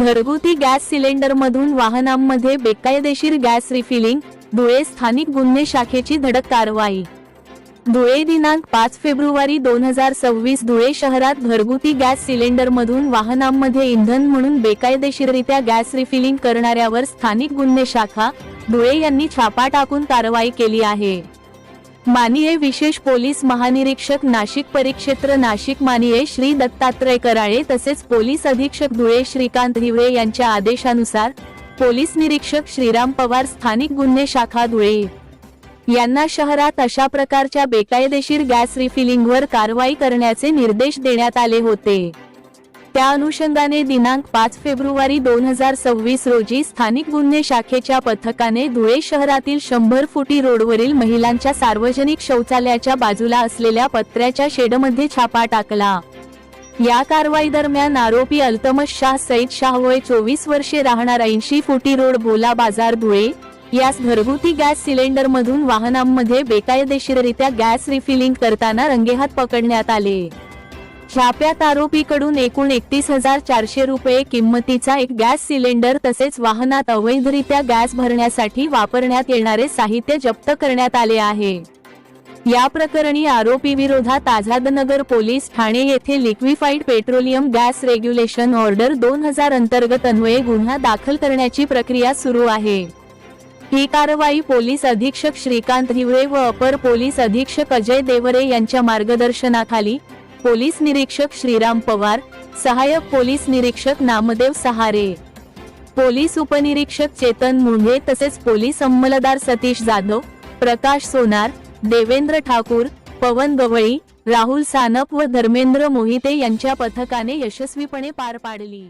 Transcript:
घरगुती गॅस सिलेंडरमधून वाहनांमध्ये बेकायदेशीर गॅस रिफिलिंग, धुळे स्थानिक गुन्हे शाखेची धडक कारवाई। धुळे दिनांक 5 फेब्रुवारी 2026 धुळे शहरात घरगुती गॅस सिलेंडरमधून वाहनांमध्ये इंधन म्हणून बेकायदेशीररित्या गॅस रिफिलिंग करणाऱ्यावर स्थानिक गुन्हे शाखा धुळे यांनी छापा टाकून कारवाई केली आहे। माननीय विशेष पोलीस महानिरीक्षक नाशिक परिक्षेत्र नाशिक माननीय श्री दत्तात्रय कराळे तसेच पोलीस अधीक्षक धुळे श्रीकांत हिवरे यांच्या आदेशानुसार पोलीस निरीक्षक श्रीराम पवार स्थानिक गुन्हे शाखा धुळे यांना शहरात अशा प्रकारच्या बेकायदेशीर गॅस रिफिलिंगवर कारवाई करण्याचे निर्देश देण्यात आले होते। त्या अनुषंगाने दिनांक 5 फेब्रुवारी 2026 रोजी स्थानिक गुन्हे शाखेच्या पथकाने धुळे शहरातील 100 फुटी रोडवरील महिलांच्या सार्वजनिक शौचालयाच्या बाजूला असलेल्या पत्र्याच्या शेडमध्ये छापा टाकला। या कारवाई दरम्यान आरोपी अल्तमश शाह सईद शाह वय 24 वर्षे राहणार 80 फुटी रोड भोला बाजार धुळे यास घरगुती गॅस सिलेंडरमधून वाहनांमध्ये बेकायदेशीररित्या गॅस रिफिलिंग करताना रंगेहात पकडण्यात आले। छाप्यात आरोपीकडून एकूण 31,400 रुपये किंमतीचा एक गॅस सिलेंडर तसेच वाहनात अवैधरित्या गॅस भरण्यासाठी वापरण्यात येणारे साहित्य जप्त करण्यात आले आहे। या प्रकरणी आरोपी विरोधात आझादनगर पोलीस ठाणे येथे liquefied petroleum gas regulation order 2000 अंतर्गत अन्वये गुन्हा दाखल करण्याची प्रक्रिया सुरू आहे। ही कारवाई पोलीस अधीक्षक श्रीकांत हिवरे व अपर पोलीस अधीक्षक अजय देवरे यांच्या मार्गदर्शनाखाली पोलीस निरीक्षक श्रीराम पवार, सहाय्यक पोलीस निरीक्षक नामदेव सहारे, पोलीस उपनिरीक्षक चेतन मुंढे तसेच पोलीस अंमलदार सतीश जाधव, प्रकाश सोनार, देवेंद्र ठाकूर, पवन गवळी, राहुल सानप व धर्मेंद्र मोहिते यांच्या पथकाने यशस्वीपणे पार पाडली।